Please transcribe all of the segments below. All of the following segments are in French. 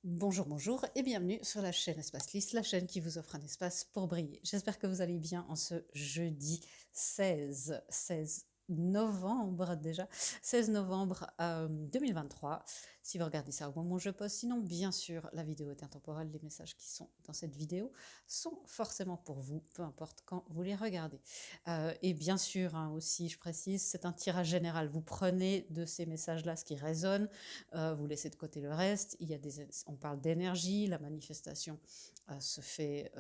Bonjour, bonjour et bienvenue sur la chaîne Espace Lys, la chaîne qui vous offre un espace pour briller. J'espère que vous allez bien en ce jeudi 16 novembre déjà, 16 novembre 2023. Si vous regardez ça au moment où je poste, sinon bien sûr la vidéo est intemporelle, les messages qui sont dans cette vidéo sont forcément pour vous, peu importe quand vous les regardez. Et bien sûr aussi, je précise, c'est un tirage général. Vous prenez de ces messages-là ce qui résonne, vous laissez de côté le reste. On parle d'énergie, la manifestation se fait,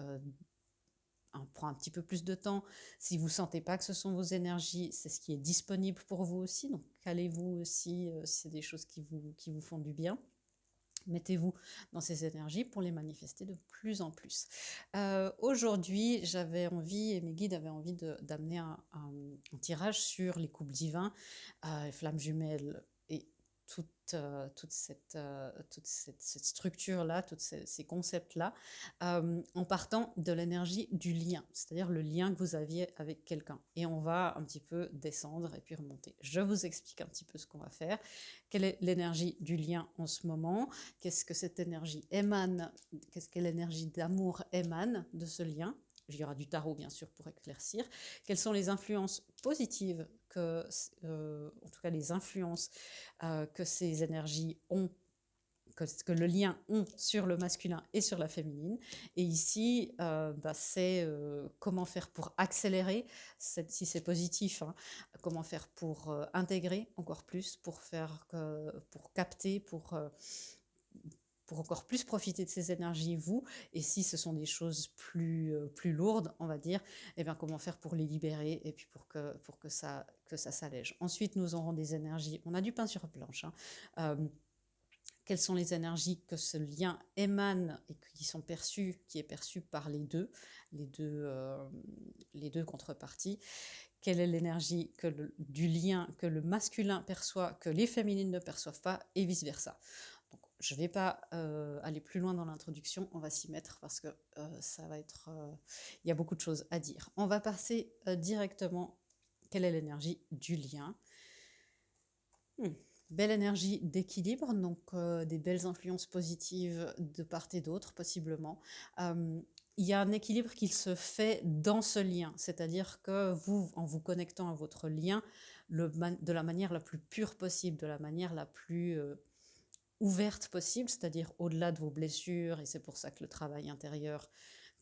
prend un petit peu plus de temps. Si vous ne sentez pas que ce sont vos énergies, c'est ce qui est disponible pour vous aussi. Donc calez-vous aussi si c'est des choses qui vous font du bien. Mettez-vous dans ces énergies pour les manifester de plus en plus. Aujourd'hui, j'avais envie, et mes guides avaient envie d'amener un tirage sur les couples divins, les flammes jumelles et toute cette structure-là, tous ces concepts-là, en partant de l'énergie du lien, c'est-à-dire le lien que vous aviez avec quelqu'un. Et on va un petit peu descendre et puis remonter. Je vous explique un petit peu ce qu'on va faire. Quelle est l'énergie du lien en ce moment? Qu'est-ce que cette énergie émane? Qu'est-ce que l'énergie d'amour émane de ce lien? Il y aura du tarot, bien sûr, pour éclaircir. Quelles sont les influences positives en tout cas les influences que ces énergies ont, que le lien ont sur le masculin et sur la féminine. Et ici, c'est comment faire pour accélérer, si c'est positif, comment faire pour intégrer encore plus, pour capter, pour encore plus profiter de ces énergies, vous, et si ce sont des choses plus lourdes, on va dire, eh bien, comment faire pour les libérer et puis pour que ça s'allège. Ensuite, nous aurons des énergies, on a du pain sur planche, quelles sont les énergies que ce lien émane et qui est perçu par les deux contreparties. Quelle est l'énergie du lien que le masculin perçoit, que les féminines ne perçoivent pas, et vice-versa. Donc, je ne vais pas aller plus loin dans l'introduction, on va s'y mettre parce que ça va être... il y a beaucoup de choses à dire. On va passer directement, quelle est l'énergie du lien? Belle énergie d'équilibre, donc des belles influences positives de part et d'autre, possiblement. Il y a un équilibre qui se fait dans ce lien, c'est-à-dire que vous, en vous connectant à votre lien, de la manière la plus pure possible, de la manière la plus ouverte possible, c'est-à-dire au-delà de vos blessures, et c'est pour ça que le travail intérieur,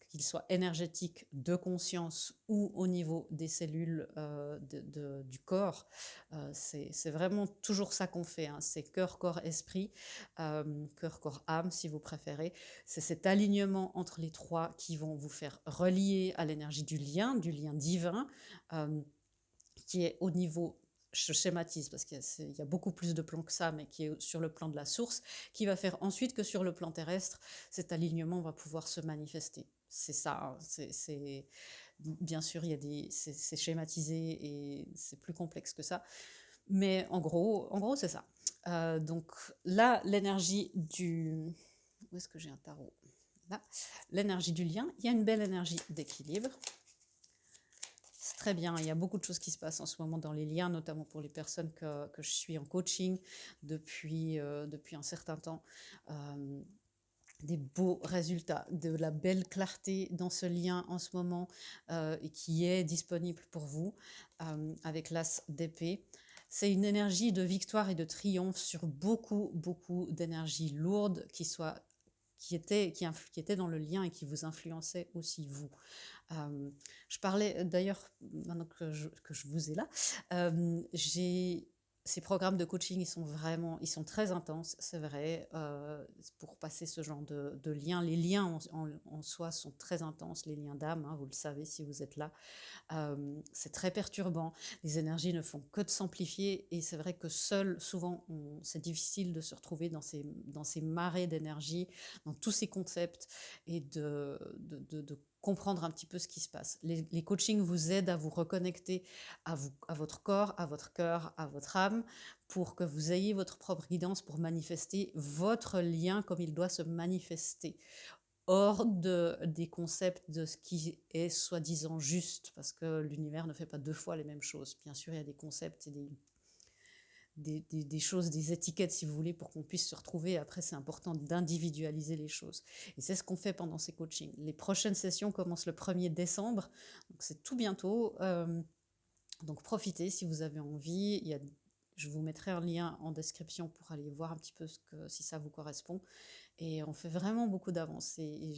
qu'il soit énergétique, de conscience ou au niveau des cellules du corps, c'est vraiment toujours ça qu'on fait, c'est cœur, corps, esprit, cœur, corps, âme si vous préférez. C'est cet alignement entre les trois qui vont vous faire relier à l'énergie du lien divin, qui est au niveau, je schématise parce qu'il y a beaucoup plus de plans que ça, mais qui est sur le plan de la source, qui va faire ensuite que sur le plan terrestre, cet alignement va pouvoir se manifester. C'est ça, bien sûr, c'est schématisé et c'est plus complexe que ça, mais en gros c'est ça. Donc là, l'énergie du... Où est-ce que j'ai un tarot? Là, l'énergie du lien, il y a une belle énergie d'équilibre. C'est très bien, il y a beaucoup de choses qui se passent en ce moment dans les liens, notamment pour les personnes que je suis en coaching depuis un certain temps. Des beaux résultats, de la belle clarté dans ce lien en ce moment, et qui est disponible pour vous avec l'as d'épée. C'est une énergie de victoire et de triomphe sur beaucoup d'énergie lourde qui était dans le lien et qui vous influençait aussi vous. Je parlais d'ailleurs, maintenant que je vous ai là, ces programmes de coaching, ils sont très intenses, c'est vrai, pour passer ce genre de liens. Les liens en soi sont très intenses, les liens d'âme, vous le savez si vous êtes là. C'est très perturbant, les énergies ne font que de s'amplifier et c'est vrai que seul, souvent, c'est difficile de se retrouver dans ces marées d'énergie, dans tous ces concepts et de comprendre un petit peu ce qui se passe. Les coachings vous aident à vous reconnecter à votre corps, à votre cœur, à votre âme, pour que vous ayez votre propre guidance pour manifester votre lien comme il doit se manifester, hors des concepts de ce qui est soi-disant juste, parce que l'univers ne fait pas deux fois les mêmes choses. Bien sûr, il y a des concepts et des choses, des étiquettes, si vous voulez, pour qu'on puisse se retrouver. Après, c'est important d'individualiser les choses. Et c'est ce qu'on fait pendant ces coachings. Les prochaines sessions commencent le 1er décembre, donc c'est tout bientôt. Donc profitez si vous avez envie. Je vous mettrai un lien en description pour aller voir un petit peu si ça vous correspond. Et on fait vraiment beaucoup d'avancées. Et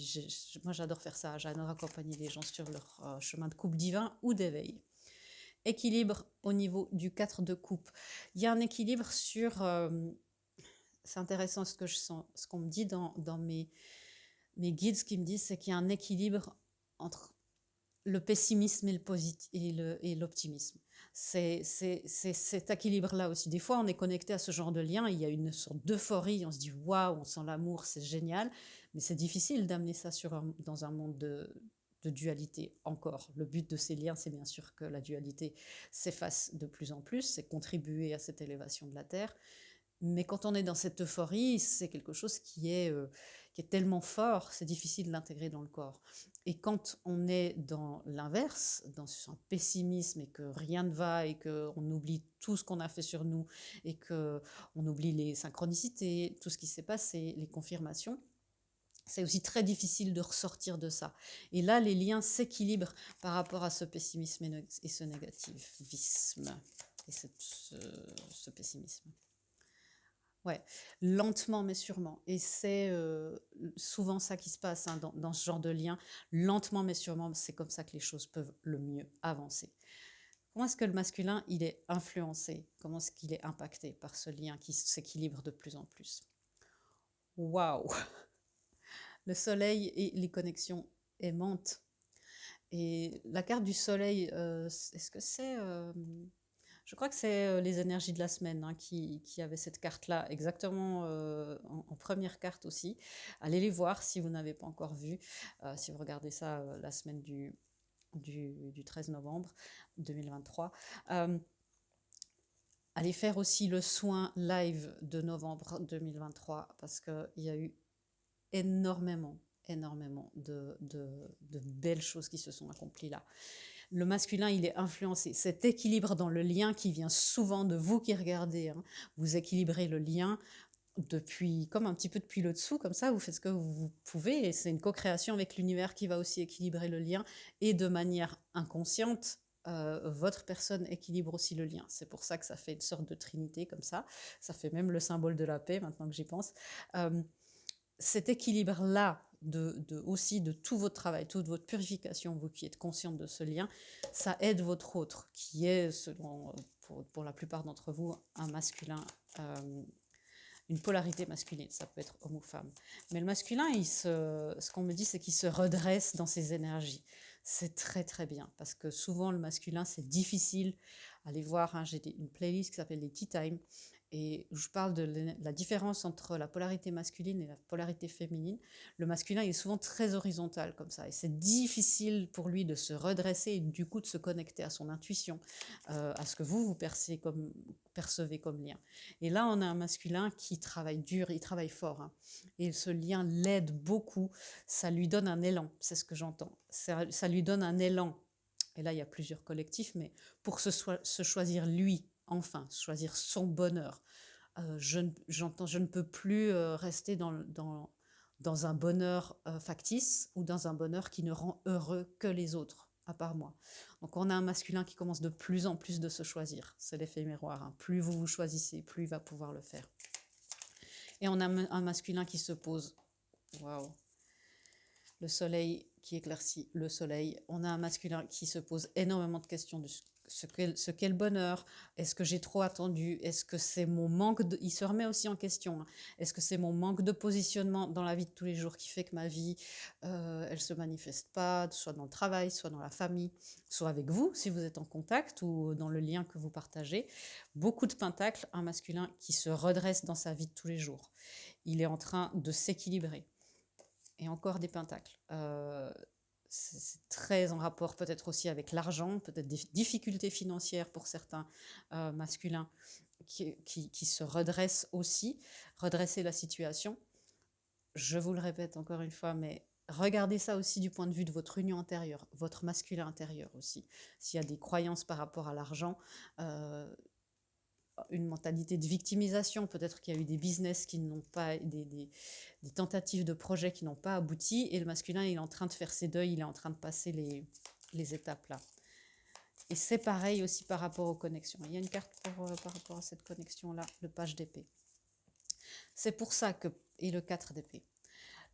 moi, j'adore faire ça. J'adore accompagner les gens sur leur chemin de coupe divin ou d'éveil. Équilibre au niveau du 4 de coupe. Il y a un équilibre sur... c'est intéressant ce que je sens, ce qu'on me dit dans mes guides, ce qu'ils me disent, c'est qu'il y a un équilibre entre le pessimisme et l'optimisme. C'est cet équilibre-là aussi. Des fois, on est connecté à ce genre de lien, il y a une sorte d'euphorie, on se dit waouh, on sent l'amour, c'est génial, mais c'est difficile d'amener ça dans un monde de dualité encore. Le but de ces liens, c'est bien sûr que la dualité s'efface de plus en plus, c'est contribuer à cette élévation de la Terre. Mais quand on est dans cette euphorie, c'est quelque chose qui est tellement fort, c'est difficile de l'intégrer dans le corps. Et quand on est dans l'inverse, dans un pessimisme et que rien ne va et qu'on oublie tout ce qu'on a fait sur nous et qu'on oublie les synchronicités, tout ce qui s'est passé, les confirmations, c'est aussi très difficile de ressortir de ça. Et là, les liens s'équilibrent par rapport à ce pessimisme et ce négativisme et ce pessimisme. Ouais, lentement mais sûrement. Et c'est souvent ça qui se passe dans ce genre de lien. Lentement mais sûrement, c'est comme ça que les choses peuvent le mieux avancer. Comment est-ce que le masculin, il est influencé? Comment est-ce qu'il est impacté par ce lien qui s'équilibre de plus en plus? Waouh! Le soleil et les connexions aimantes. Et la carte du soleil, est-ce que c'est... je crois que c'est les énergies de la semaine qui avaient cette carte-là, exactement en première carte aussi. Allez les voir si vous n'avez pas encore vu, si vous regardez ça la semaine du 13 novembre 2023. Allez faire aussi le soin live de novembre 2023 parce qu'il y a eu énormément de belles choses qui se sont accomplies là. Le masculin, il est influencé. Cet équilibre dans le lien qui vient souvent de vous qui regardez, vous équilibrez le lien comme un petit peu depuis le dessous, comme ça, vous faites ce que vous pouvez, et c'est une co-création avec l'univers qui va aussi équilibrer le lien, et de manière inconsciente, votre personne équilibre aussi le lien. C'est pour ça que ça fait une sorte de trinité comme ça fait même le symbole de la paix, maintenant que j'y pense. Cet équilibre-là, aussi de tout votre travail, toute votre purification, vous qui êtes consciente de ce lien, ça aide votre autre, qui est, pour la plupart d'entre vous, un masculin, une polarité masculine, ça peut être homme ou femme. Mais le masculin, ce qu'on me dit, c'est qu'il se redresse dans ses énergies. C'est très très bien, parce que souvent le masculin, c'est difficile. Allez voir, j'ai une playlist qui s'appelle les Tea Time, et je parle de la différence entre la polarité masculine et la polarité féminine. Le masculin il est souvent très horizontal comme ça, et c'est difficile pour lui de se redresser et du coup de se connecter à son intuition, à ce que vous percevez comme lien. Et là, on a un masculin qui travaille dur, il travaille fort, et ce lien l'aide beaucoup, ça lui donne un élan, c'est ce que j'entends, ça lui donne un élan. Et là, il y a plusieurs collectifs, mais pour se choisir lui, enfin, choisir son bonheur. Je ne peux plus rester dans un bonheur factice ou dans un bonheur qui ne rend heureux que les autres, à part moi. Donc on a un masculin qui commence de plus en plus de se choisir. C'est l'effet miroir. Plus vous vous choisissez, plus il va pouvoir le faire. Et on a un masculin qui se pose. Waouh! Le soleil qui éclaircit le soleil. On a un masculin qui se pose énormément de questions de ce qu'est le bonheur. Est-ce que j'ai trop attendu? Est-ce que c'est mon manque de... Il se remet aussi en question. Est-ce que c'est mon manque de positionnement dans la vie de tous les jours qui fait que ma vie, elle se manifeste pas, soit dans le travail, soit dans la famille, soit avec vous, si vous êtes en contact, ou dans le lien que vous partagez. Beaucoup de pentacles, un masculin qui se redresse dans sa vie de tous les jours. Il est en train de s'équilibrer. Et encore des pentacles. C'est très en rapport peut-être aussi avec l'argent, peut-être des difficultés financières pour certains masculins qui se redressent aussi, redresser la situation. Je vous le répète encore une fois, mais regardez ça aussi du point de vue de votre union intérieure, votre masculin intérieur aussi. S'il y a des croyances par rapport à l'argent, une mentalité de victimisation. Peut-être qu'il y a eu des business qui n'ont pas, des tentatives de projets qui n'ont pas abouti, et le masculin, il est en train de faire ses deuils, il est en train de passer les étapes là. Et c'est pareil aussi par rapport aux connexions. Il y a une carte par rapport à cette connexion-là, le page d'épée. C'est pour ça que, et le 4 d'épée.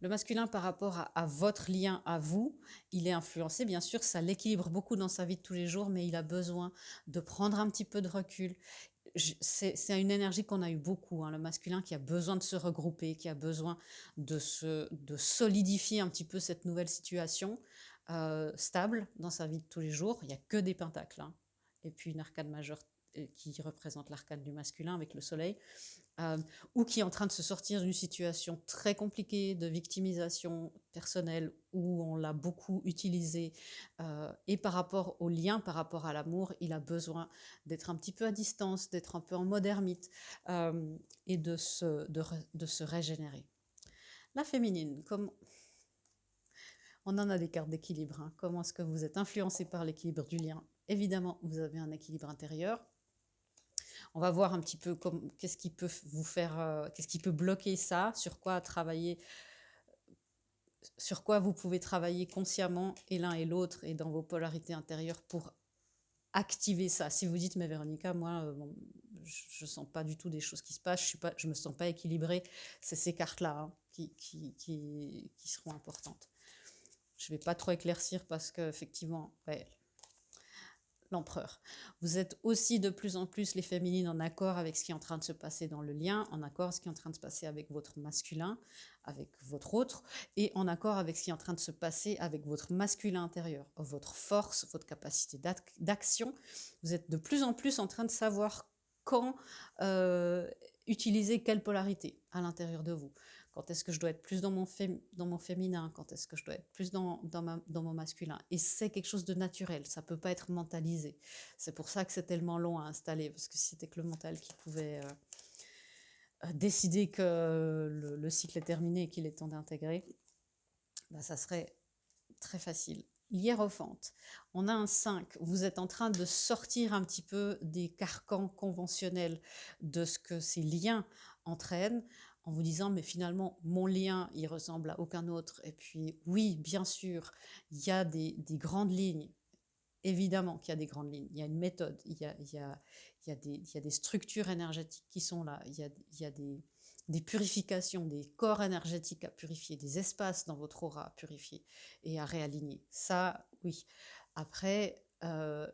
Le masculin, par rapport à votre lien à vous, il est influencé, bien sûr, ça l'équilibre beaucoup dans sa vie de tous les jours, mais il a besoin de prendre un petit peu de recul. C'est une énergie qu'on a eu beaucoup, hein, le masculin qui a besoin de se regrouper, qui a besoin de solidifier un petit peu cette nouvelle situation stable dans sa vie de tous les jours. Il n'y a que des pentacles, hein. Et puis une arcane majeure qui représente l'arcane du masculin avec le soleil. Ou qui est en train de se sortir d'une situation très compliquée de victimisation personnelle où on l'a beaucoup utilisé. Et par rapport au lien, par rapport à l'amour, il a besoin d'être un petit peu à distance, d'être un peu en mode ermite et de se régénérer. La féminine, comme on en a des cartes d'équilibre, hein. Comment est-ce que vous êtes influencé par l'équilibre du lien? Évidemment, vous avez un équilibre intérieur. On va voir un petit peu qu'est-ce qui peut vous faire, qu'est-ce qui peut bloquer ça, sur quoi travailler, sur quoi vous pouvez travailler consciemment et l'un et l'autre et dans vos polarités intérieures pour activer ça. Si vous dites, mais Véronica, moi, bon, je ne sens pas du tout des choses qui se passent, je me sens pas équilibrée, c'est ces cartes-là, hein, qui seront importantes. Je ne vais pas trop éclaircir parce qu'effectivement, ouais, l'empereur. Vous êtes aussi de plus en plus, les féminines, en accord avec ce qui est en train de se passer dans le lien, en accord avec ce qui est en train de se passer avec votre masculin, avec votre autre, et en accord avec ce qui est en train de se passer avec votre masculin intérieur, votre force, votre capacité d'action. Vous êtes de plus en plus en train de savoir quand utiliser quelle polarité à l'intérieur de vous. Quand est-ce que je dois être plus dans mon féminin? Quand est-ce que je dois être plus dans mon masculin? Et c'est quelque chose de naturel, ça ne peut pas être mentalisé. C'est pour ça que c'est tellement long à installer, parce que si c'était que le mental qui pouvait décider que le cycle est terminé et qu'il est temps d'intégrer, ben ça serait très facile. Hiérophante, on a un 5, vous êtes en train de sortir un petit peu des carcans conventionnels de ce que ces liens entraînent, en vous disant, mais finalement, mon lien, il ressemble à aucun autre. Et puis, oui, bien sûr, il y a des grandes lignes. Évidemment qu'il y a des grandes lignes. Il y a une méthode, il y a des structures énergétiques qui sont là. Il y a des purifications, des corps énergétiques à purifier, des espaces dans votre aura à purifier et à réaligner. Ça, oui. Après,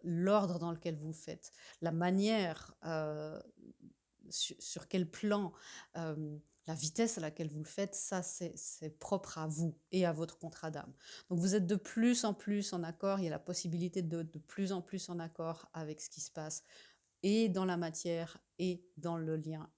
l'ordre dans lequel vous faites, la manière, sur quel plan, la vitesse à laquelle vous le faites, ça, c'est propre à vous et à votre contrat d'âme. Donc, vous êtes de plus en plus en accord, il y a la possibilité de plus en plus en accord avec ce qui se passe, et dans la matière, et dans le lien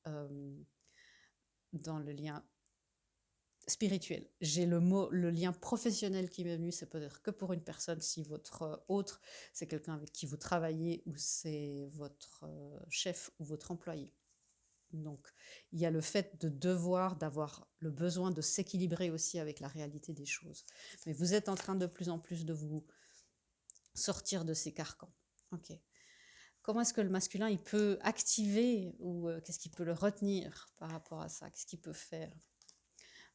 spirituel. J'ai le lien professionnel qui m'est venu, c'est peut-être que pour une personne, si votre autre, c'est quelqu'un avec qui vous travaillez, ou c'est votre chef ou votre employé. Donc, il y a le fait d'avoir le besoin de s'équilibrer aussi avec la réalité des choses. Mais vous êtes en train de plus en plus de vous sortir de ces carcans. Ok. Comment est-ce que le masculin, il peut activer, ou qu'est-ce qui peut le retenir par rapport à ça? Qu'est-ce qu'il peut faire?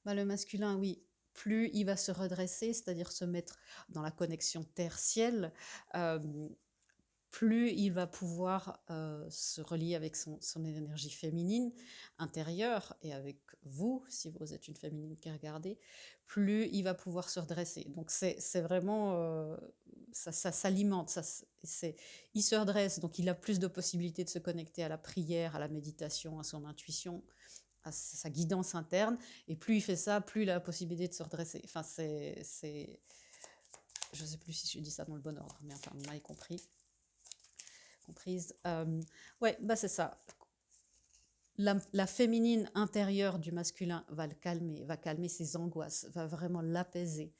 Bah, le masculin, oui, plus il va se redresser, c'est-à-dire se mettre dans la connexion terre-ciel, plus il va pouvoir se relier avec son énergie féminine intérieure, et avec vous, si vous êtes une féminine qui regardez, plus il va pouvoir se redresser. Donc c'est vraiment, ça s'alimente, il se redresse, donc il a plus de possibilités de se connecter à la prière, à la méditation, à son intuition, à sa guidance interne, et plus il fait ça, plus il a la possibilité de se redresser. Enfin, je ne sais plus si je dis ça dans le bon ordre, mais enfin, vous m'avez compris. Comprise. Ouais, bah c'est ça. La féminine intérieure du masculin va le calmer, va calmer ses angoisses, va vraiment l'apaiser.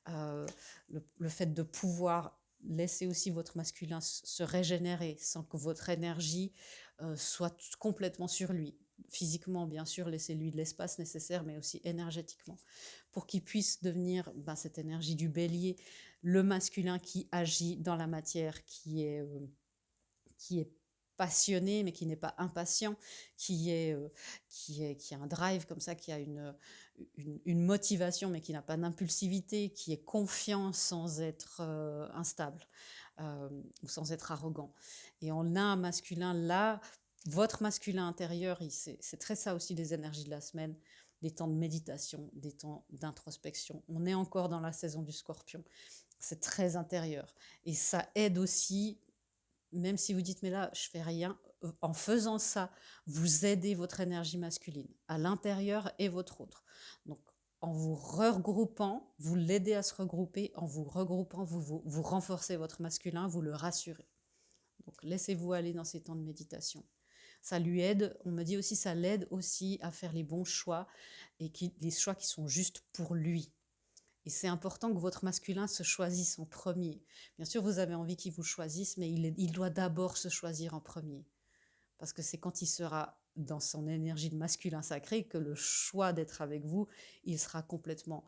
Le fait de pouvoir laisser aussi votre masculin se régénérer sans que votre énergie soit complètement sur lui. Physiquement, bien sûr, laissez-lui de l'espace nécessaire, mais aussi énergétiquement, pour qu'il puisse devenir cette énergie du bélier, le masculin qui agit dans la matière, qui est passionné, mais qui n'est pas impatient, qui est, qui a un drive comme ça, qui a une motivation, mais qui n'a pas d'impulsivité, qui est confiant sans être instable ou sans être arrogant. Et on a un masculin là, votre masculin intérieur, c'est très ça aussi les énergies de la semaine, des temps de méditation, des temps d'introspection. On est encore dans la saison du scorpion. C'est très intérieur. Et ça aide aussi, même si vous dites, mais là, je fais rien, en faisant ça, vous aidez votre énergie masculine, à l'intérieur et votre autre. Donc, en vous regroupant, vous l'aidez à se regrouper, en vous regroupant, vous renforcez votre masculin, vous le rassurez. Donc, laissez-vous aller dans ces temps de méditation. Ça lui aide, on me dit aussi, ça l'aide aussi à faire les bons choix et les choix qui sont justes pour lui. Et c'est important que votre masculin se choisisse en premier. Bien sûr, vous avez envie qu'il vous choisisse, mais il doit d'abord se choisir en premier. Parce que c'est quand il sera dans son énergie de masculin sacré que le choix d'être avec vous, il sera complètement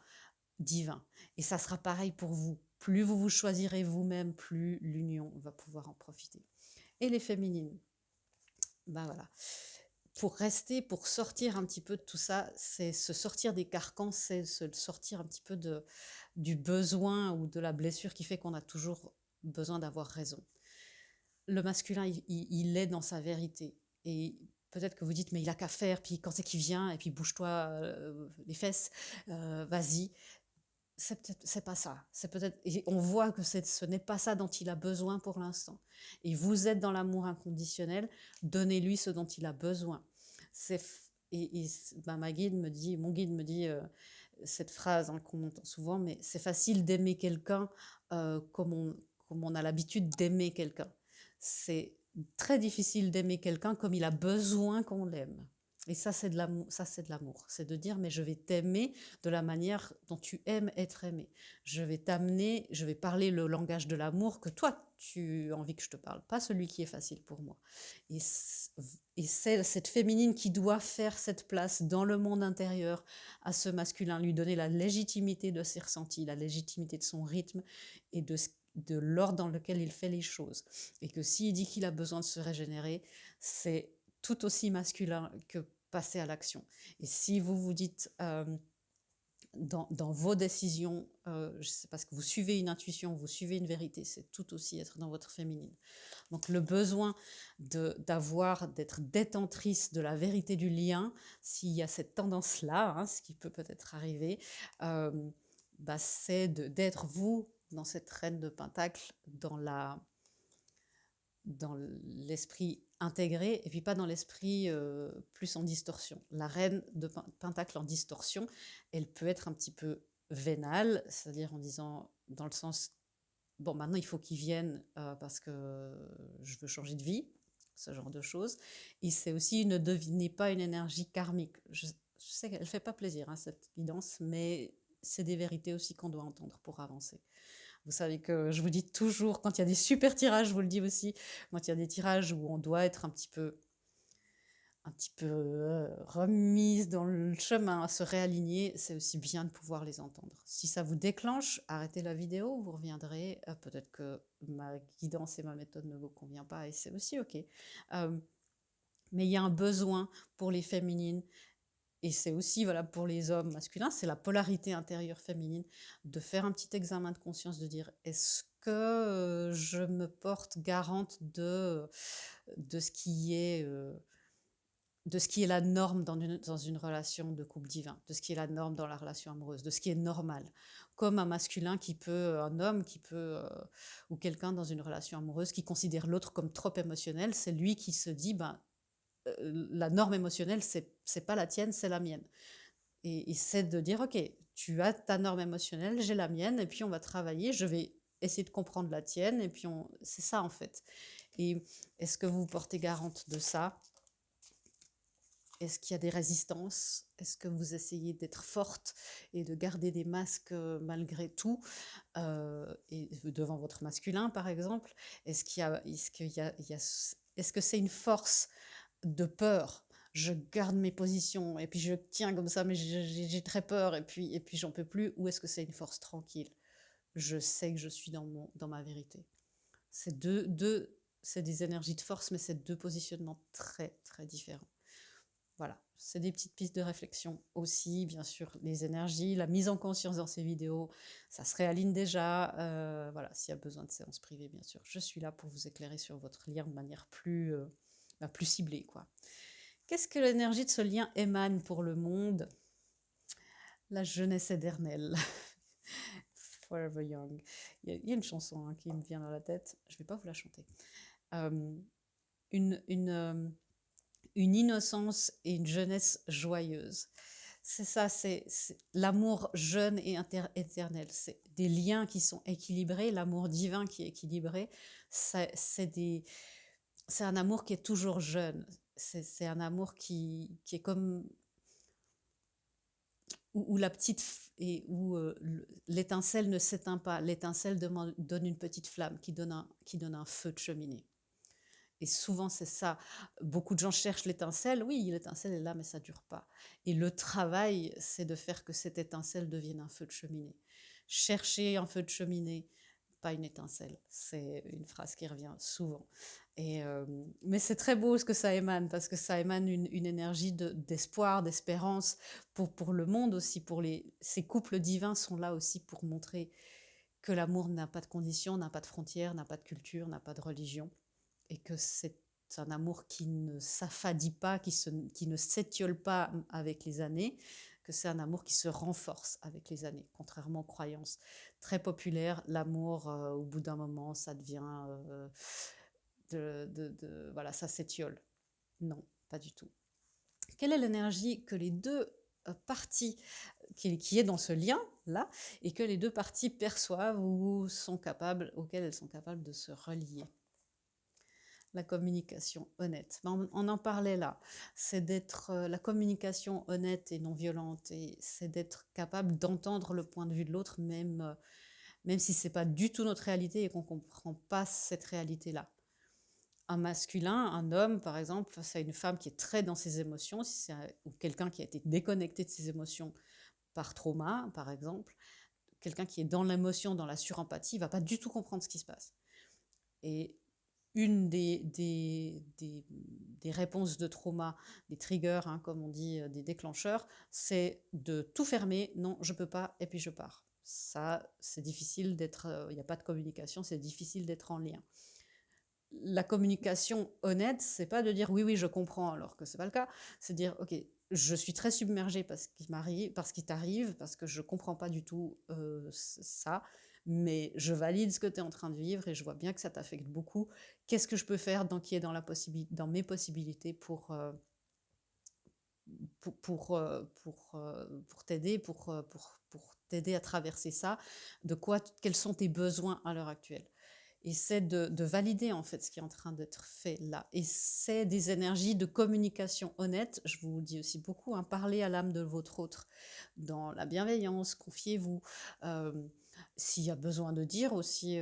divin. Et ça sera pareil pour vous. Plus vous vous choisirez vous-même, plus l'union va pouvoir en profiter. Et les féminines, ben voilà. Pour sortir un petit peu de tout ça, c'est se sortir des carcans, c'est se sortir un petit peu du besoin ou de la blessure qui fait qu'on a toujours besoin d'avoir raison. Le masculin, il est dans sa vérité. Et peut-être que vous dites, mais il a qu'à faire, puis quand c'est qu'il vient, et puis bouge-toi les fesses, vas-y. C'est pas ça. C'est peut-être, et on voit que ce n'est pas ça dont il a besoin pour l'instant. Et vous êtes dans l'amour inconditionnel, donnez-lui ce dont il a besoin. C'est, ma guide me dit, mon guide me dit cette phrase qu'on entend souvent, mais c'est facile d'aimer quelqu'un comme on a l'habitude d'aimer quelqu'un. C'est très difficile d'aimer quelqu'un comme il a besoin qu'on l'aime. Et ça, c'est de l'amour. Ça, c'est de l'amour. C'est de dire, mais je vais t'aimer de la manière dont tu aimes être aimé. Je vais t'amener, je vais parler le langage de l'amour que toi, tu as envie que je te parle, pas celui qui est facile pour moi. Et c'est cette féminine qui doit faire cette place dans le monde intérieur à ce masculin, lui donner la légitimité de ses ressentis, la légitimité de son rythme et de l'ordre dans lequel il fait les choses. Et que s'il dit qu'il a besoin de se régénérer, c'est tout aussi masculin que passer à l'action. Et si vous vous dites dans vos décisions, c'est parce que vous suivez une intuition, vous suivez une vérité, c'est tout aussi être dans votre féminine. Donc le besoin d'être détentrice de la vérité du lien, s'il y a cette tendance-là, hein, ce qui peut peut-être arriver, c'est d'être vous dans cette reine de Pentacle, dans l'esprit intégré et puis pas dans l'esprit plus en distorsion. La reine de Pentacle en distorsion, elle peut être un petit peu vénale, c'est-à-dire en disant, dans le sens, bon, maintenant il faut qu'il vienne parce que je veux changer de vie, ce genre de choses. Et c'est aussi, ne devinez pas une énergie karmique. Je sais qu'elle ne fait pas plaisir, hein, cette guidance, mais c'est des vérités aussi qu'on doit entendre pour avancer. Vous savez que je vous dis toujours, quand il y a des super tirages, je vous le dis aussi, quand il y a des tirages où on doit être un petit peu remise dans le chemin, à se réaligner, c'est aussi bien de pouvoir les entendre. Si ça vous déclenche, arrêtez la vidéo, vous reviendrez. Peut-être que ma guidance et ma méthode ne vous convient pas et c'est aussi OK. Mais il y a un besoin pour les féminines et c'est aussi valable pour les hommes masculins, c'est la polarité intérieure féminine, de faire un petit examen de conscience, de dire est-ce que je me porte garante de ce qui est la norme dans une relation de couple divin, de ce qui est la norme dans la relation amoureuse, de ce qui est normal. Comme un masculin un homme qui peut, ou quelqu'un dans une relation amoureuse qui considère l'autre comme trop émotionnel, c'est lui qui se dit, la norme émotionnelle, c'est pas la tienne, c'est la mienne. Et c'est de dire, ok, tu as ta norme émotionnelle, j'ai la mienne, et puis on va travailler, je vais essayer de comprendre la tienne, et puis c'est ça en fait. Et est-ce que vous vous portez garante de ça? Est-ce qu'il y a des résistances? Est-ce que vous essayez d'être forte et de garder des masques malgré tout et devant votre masculin, par exemple? Est-ce que c'est une force de peur? Je garde mes positions et puis je tiens comme ça, mais j'ai très peur et puis j'en peux plus. Ou est-ce que c'est une force tranquille? Je sais que je suis dans ma vérité. C'est c'est des énergies de force, mais c'est deux positionnements très, très différents. Voilà, c'est des petites pistes de réflexion aussi, bien sûr, les énergies, la mise en conscience dans ces vidéos, ça se réaligne déjà. Voilà, s'il y a besoin de séances privées, bien sûr, je suis là pour vous éclairer sur votre lien de manière plus ciblée, quoi. Qu'est-ce que l'énergie de ce lien émane pour le monde? La jeunesse éternelle. Forever Young. Il y a une chanson, hein, qui me vient dans la tête, je ne vais pas vous la chanter. Euh, une, une, euh, une innocence et une jeunesse joyeuse. C'est ça, c'est l'amour jeune et éternel. C'est des liens qui sont équilibrés, l'amour divin qui est équilibré. C'est un amour qui est toujours jeune. C'est un amour qui est comme où la petite et où l'étincelle ne s'éteint pas. L'étincelle donne une petite flamme qui donne un feu de cheminée. Et souvent, c'est ça. Beaucoup de gens cherchent l'étincelle. Oui, l'étincelle est là, mais ça ne dure pas. Et le travail, c'est de faire que cette étincelle devienne un feu de cheminée. Chercher un feu de cheminée, pas une étincelle. C'est une phrase qui revient souvent. Mais c'est très beau ce que ça émane, parce que ça émane une énergie d'espoir, d'espérance pour le monde aussi. Ces couples divins sont là aussi pour montrer que l'amour n'a pas de conditions, n'a pas de frontières, n'a pas de culture, n'a pas de religion, et que c'est un amour qui ne s'affadit pas, qui ne s'étiole pas avec les années, que c'est un amour qui se renforce avec les années, contrairement aux croyances très populaires. L'amour, au bout d'un moment, ça devient... voilà, ça s'étiole. Non, pas du tout. Quelle est l'énergie que les deux parties, qui est dans ce lien-là, et que les deux parties perçoivent ou auxquelles elles sont capables de se relier? La communication honnête. On en parlait là. C'est d'être la communication honnête et non violente, et c'est d'être capable d'entendre le point de vue de l'autre, même si c'est pas du tout notre réalité et qu'on comprend pas cette réalité-là. Un masculin, un homme, par exemple, face à une femme qui est très dans ses émotions, ou quelqu'un qui a été déconnecté de ses émotions par trauma, par exemple, quelqu'un qui est dans l'émotion, dans la surempathie, va pas du tout comprendre ce qui se passe. Et une des réponses de trauma, des triggers, hein, comme on dit, des déclencheurs, c'est de tout fermer. Non, je peux pas, et puis je pars. Ça, c'est difficile d'être... Il n'y a pas de communication, c'est difficile d'être en lien. La communication honnête, c'est pas de dire oui, oui, je comprends, alors que c'est pas le cas. C'est dire, ok, je suis très submergée parce qu'il t'arrive, parce que je comprends pas du tout ça, mais je valide ce que tu es en train de vivre et je vois bien que ça t'affecte beaucoup. Qu'est-ce que je peux faire qui est dans mes possibilités pour t'aider, pour t'aider à traverser ça? Quels sont tes besoins à l'heure actuelle? Et c'est de valider en fait ce qui est en train d'être fait là. Et c'est des énergies de communication honnête. Je vous dis aussi beaucoup, hein, parlez à l'âme de votre autre dans la bienveillance, confiez-vous. Euh, S'il y a besoin de dire aussi,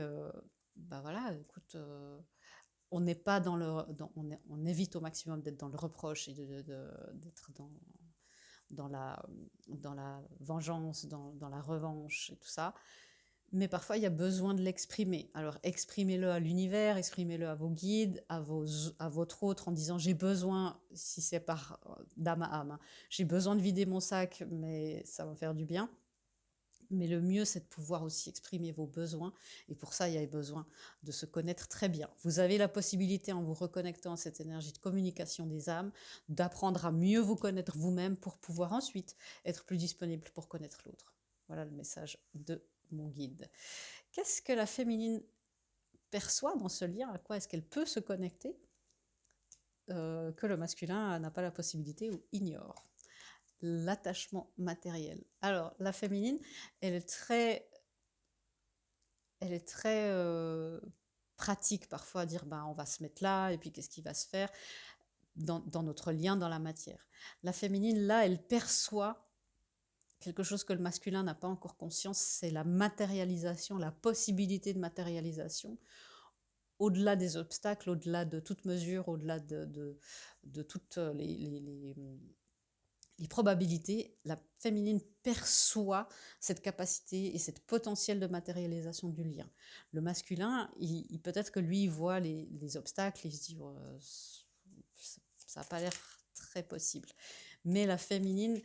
bah voilà, écoute, on n'est pas on évite au maximum d'être dans le reproche et d'être dans la vengeance, dans la revanche et tout ça. Mais parfois, il y a besoin de l'exprimer. Alors, exprimez-le à l'univers, exprimez-le à vos guides, à votre autre, en disant j'ai besoin, si c'est par d'âme à âme, hein, j'ai besoin de vider mon sac, mais ça va faire du bien. Mais le mieux, c'est de pouvoir aussi exprimer vos besoins. Et pour ça, il y a besoin de se connaître très bien. Vous avez la possibilité, en vous reconnectant à cette énergie de communication des âmes, d'apprendre à mieux vous connaître vous-même pour pouvoir ensuite être plus disponible pour connaître l'autre. Voilà le message de mon guide. Qu'est-ce que la féminine perçoit dans ce lien? À quoi est-ce qu'elle peut se connecter que le masculin n'a pas la possibilité ou ignore? L'attachement matériel. Alors, la féminine, elle est très pratique parfois à dire on va se mettre là et puis qu'est-ce qui va se faire dans notre lien dans la matière. La féminine, là, elle perçoit quelque chose que le masculin n'a pas encore conscience, c'est la matérialisation, la possibilité de matérialisation, au-delà des obstacles, au-delà de toute mesure, au-delà de toutes les probabilités, la féminine perçoit cette capacité et cette potentiel de matérialisation du lien. Le masculin, peut-être que lui, il voit les obstacles, il se dit ça n'a pas l'air très possible. Mais la féminine,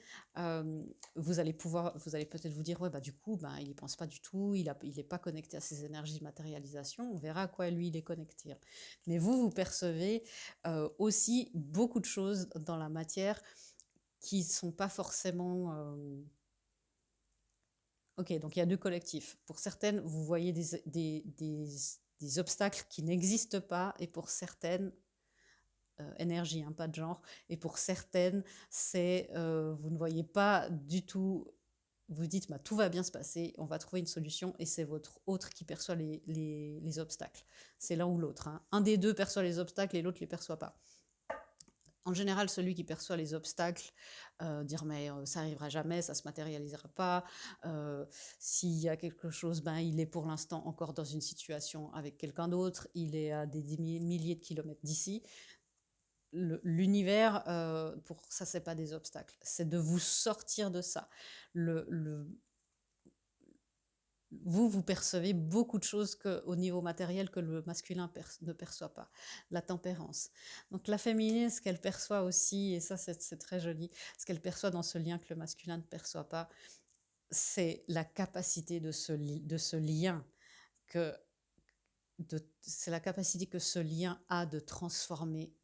vous allez peut-être vous dire, ouais, bah, du coup, bah, il n'y pense pas du tout, il n'est pas connecté à ses énergies de matérialisation, on verra à quoi lui il est connecté. Mais vous percevez aussi beaucoup de choses dans la matière qui ne sont pas forcément... Ok, donc il y a deux collectifs. Pour certaines, vous voyez des obstacles qui n'existent pas, et pour certaines, énergie, hein, pas de genre, et pour certaines, c'est vous ne voyez pas du tout, vous dites bah, tout va bien se passer, on va trouver une solution, et c'est votre autre qui perçoit les obstacles. C'est l'un ou l'autre. Hein. Un des deux perçoit les obstacles et l'autre ne les perçoit pas. En général, celui qui perçoit les obstacles, dire mais ça n'arrivera jamais, ça ne se matérialisera pas. S'il y a quelque chose, ben, il est pour l'instant encore dans une situation avec quelqu'un d'autre, il est à des milliers de kilomètres d'ici. L'univers, pour ça, c'est pas des obstacles, c'est de vous sortir de ça. Vous percevez beaucoup de choses au niveau matériel que le masculin ne perçoit pas. La tempérance. Donc la féminine, ce qu'elle perçoit aussi, et ça c'est très joli, ce qu'elle perçoit dans ce lien que le masculin ne perçoit pas, c'est la capacité de ce lien c'est la capacité que ce lien a de transformer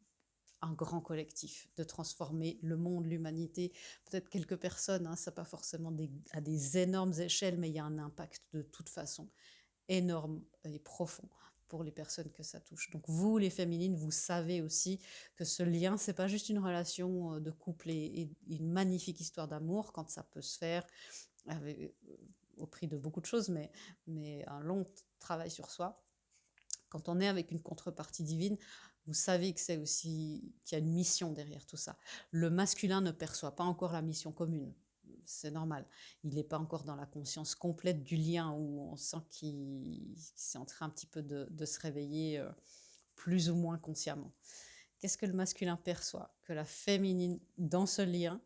un grand collectif, de transformer le monde, l'humanité, peut-être quelques personnes, hein, ça pas forcément à des énormes échelles, mais il y a un impact de toute façon énorme et profond pour les personnes que ça touche. Donc vous, les féminines, vous savez aussi que ce lien, c'est pas juste une relation de couple et une magnifique histoire d'amour, quand ça peut se faire au prix de beaucoup de choses, mais un long travail sur soi. Quand on est avec une contrepartie divine, vous savez que c'est aussi qu'il y a une mission derrière tout ça. Le masculin ne perçoit pas encore la mission commune. C'est normal. Il n'est pas encore dans la conscience complète du lien, où on sent qu'il est en train un petit peu de se réveiller plus ou moins consciemment. Qu'est-ce que le masculin perçoit? Que la féminine, dans ce lien,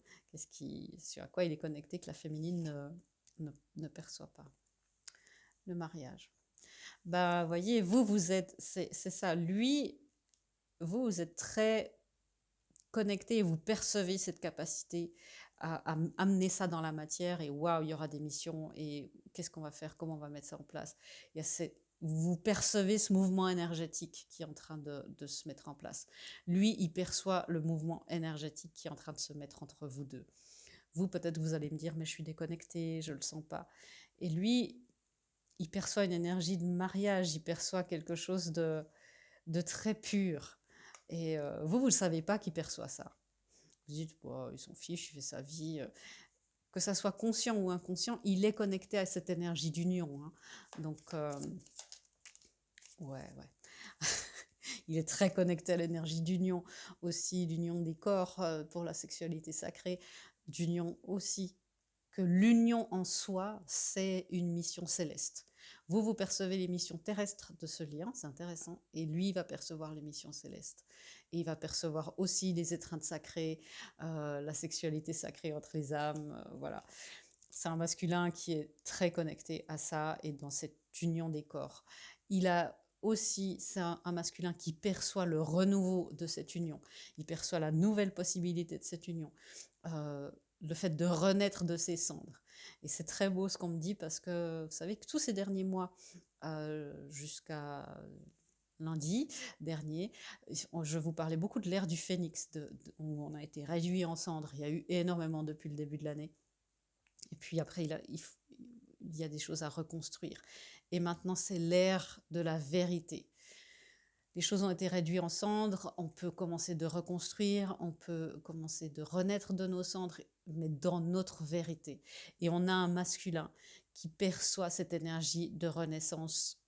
sur à quoi il est connecté, que la féminine ne perçoit pas? Le mariage. Bah, voyez, vous êtes, c'est ça. Lui, vous êtes très connecté et vous percevez cette capacité à amener ça dans la matière, et waouh, il y aura des missions, et qu'est-ce qu'on va faire, comment on va mettre ça en place. Vous percevez ce mouvement énergétique qui est en train de se mettre en place. Lui, il perçoit le mouvement énergétique qui est en train de se mettre entre vous deux. Vous, peut-être, vous allez me dire, mais je suis déconnectée, je ne le sens pas. Et lui, il perçoit une énergie de mariage, il perçoit quelque chose de très pur. Et vous ne le savez pas qu'il perçoit ça. Vous dites, il s'en fiche, il fait sa vie. Que ça soit conscient ou inconscient, il est connecté à cette énergie d'union. Hein. Donc, ouais. Il est très connecté à l'énergie d'union aussi, d'union des corps pour la sexualité sacrée, d'union aussi, que l'union en soi, c'est une mission céleste. Vous percevez les missions terrestres de ce lien, c'est intéressant, et lui, il va percevoir les missions célestes. Et il va percevoir aussi les étreintes sacrées, la sexualité sacrée entre les âmes, voilà. C'est un masculin qui est très connecté à ça et dans cette union des corps. Il a aussi, c'est un masculin qui perçoit le renouveau de cette union. Il perçoit la nouvelle possibilité de cette union. Le fait de renaître de ses cendres. Et c'est très beau ce qu'on me dit, parce que vous savez que tous ces derniers mois, jusqu'à lundi dernier, je vous parlais beaucoup de l'ère du phénix, où on a été réduit en cendres. Il y a eu énormément depuis le début de l'année. Et puis après, il y a des choses à reconstruire. Et maintenant, c'est l'ère de la vérité. Les choses ont été réduites en cendres, on peut commencer de reconstruire, on peut commencer de renaître de nos cendres, mais dans notre vérité. Et on a un masculin qui perçoit cette énergie de renaissance.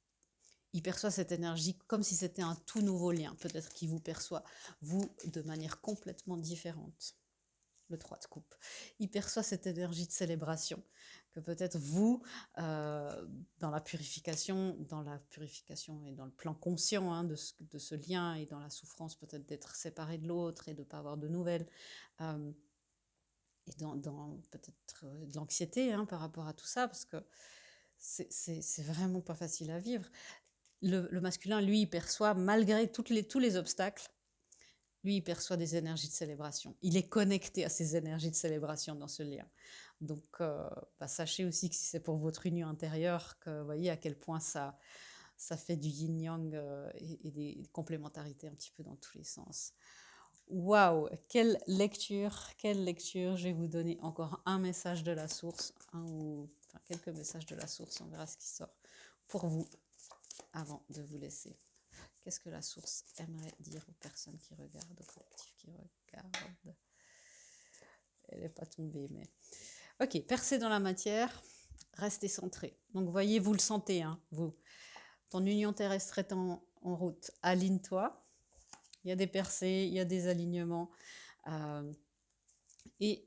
Il perçoit cette énergie comme si c'était un tout nouveau lien. Peut-être qu'il vous perçoit, vous, de manière complètement différente. Le 3 de coupe. Il perçoit cette énergie de célébration que peut-être vous, dans la purification et dans le plan conscient de ce lien, et dans la souffrance peut-être d'être séparé de l'autre et de ne pas avoir de nouvelles, et dans peut-être de l'anxiété hein, par rapport à tout ça, parce que c'est vraiment pas facile à vivre. Le masculin, lui, il perçoit, malgré tous les obstacles, lui, il perçoit des énergies de célébration. Il est connecté à ces énergies de célébration dans ce lien. Donc, bah, sachez aussi que si c'est pour votre union intérieure, que vous voyez à quel point ça fait du yin-yang et des complémentarités un petit peu dans tous les sens. Waouh, quelle lecture, quelle lecture. Je vais vous donner encore un message de la source, enfin, quelques messages de la source, on verra ce qui sort pour vous avant de vous laisser. Qu'est-ce que la source aimerait dire aux personnes qui regardent, au collectif qui regarde? Elle n'est pas tombée, mais... Ok, percez dans la matière, restez centré. Donc, voyez, vous le sentez, hein, vous. Ton union terrestre est en route. Aligne-toi. Il y a des percées, il y a des alignements. Et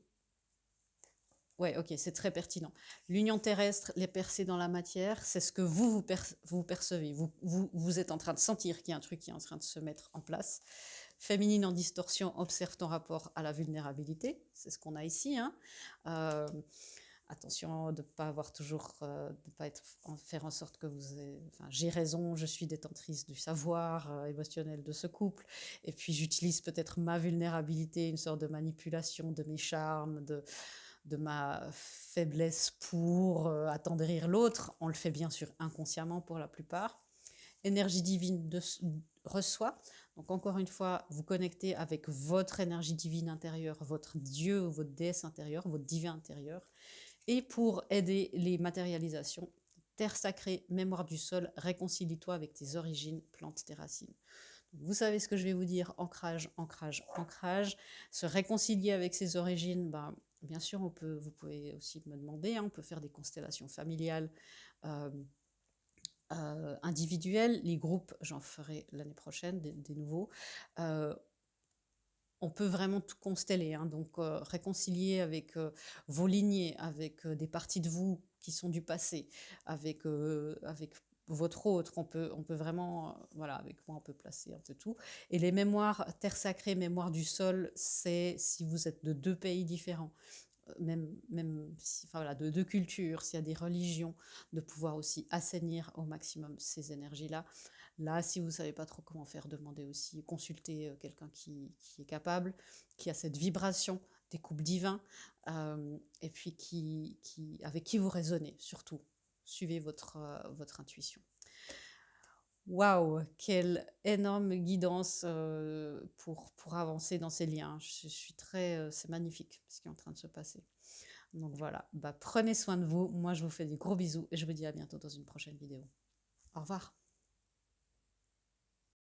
ouais, ok, c'est très pertinent. L'union terrestre, les percées dans la matière, c'est ce que vous percevez. Vous êtes en train de sentir qu'il y a un truc qui est en train de se mettre en place. Féminine en distorsion, observe ton rapport à la vulnérabilité. C'est ce qu'on a ici. Hein. Attention de ne pas avoir toujours, de pas faire en sorte que j'ai raison, je suis détentrice du savoir émotionnel de ce couple, et puis j'utilise peut-être ma vulnérabilité, une sorte de manipulation de mes charmes, de ma faiblesse pour attendrir l'autre. On le fait bien sûr inconsciemment pour la plupart. Énergie divine reçoit. Donc encore une fois, vous connectez avec votre énergie divine intérieure, votre Dieu ou votre déesse intérieure, votre divin intérieur. Et pour aider les matérialisations, terre sacrée, mémoire du sol, réconcilie-toi avec tes origines, plante tes racines. Vous savez ce que je vais vous dire, ancrage, ancrage, ancrage. Se réconcilier avec ses origines, bien sûr, vous pouvez aussi me demander, hein, on peut faire des constellations familiales individuelles, les groupes, j'en ferai l'année prochaine, des nouveaux. On peut vraiment tout consteller, hein, donc réconcilier avec vos lignées, avec des parties de vous qui sont du passé, avec votre autre, on peut vraiment, voilà, avec moi on peut placer un peu tout. Et les mémoires, terre sacrée, mémoire du sol, c'est si vous êtes de deux pays différents, même si, enfin, voilà, de deux cultures, s'il y a des religions, de pouvoir aussi assainir au maximum ces énergies-là. Là, si vous ne savez pas trop comment faire, demandez aussi, consultez quelqu'un qui est capable, qui a cette vibration des coupes divins, et puis avec qui vous raisonnez, surtout. Suivez votre intuition. Waouh, quelle énorme guidance pour avancer dans ces liens. Je suis très... c'est magnifique ce qui est en train de se passer. Donc voilà, prenez soin de vous. Moi, je vous fais des gros bisous et je vous dis à bientôt dans une prochaine vidéo. Au revoir.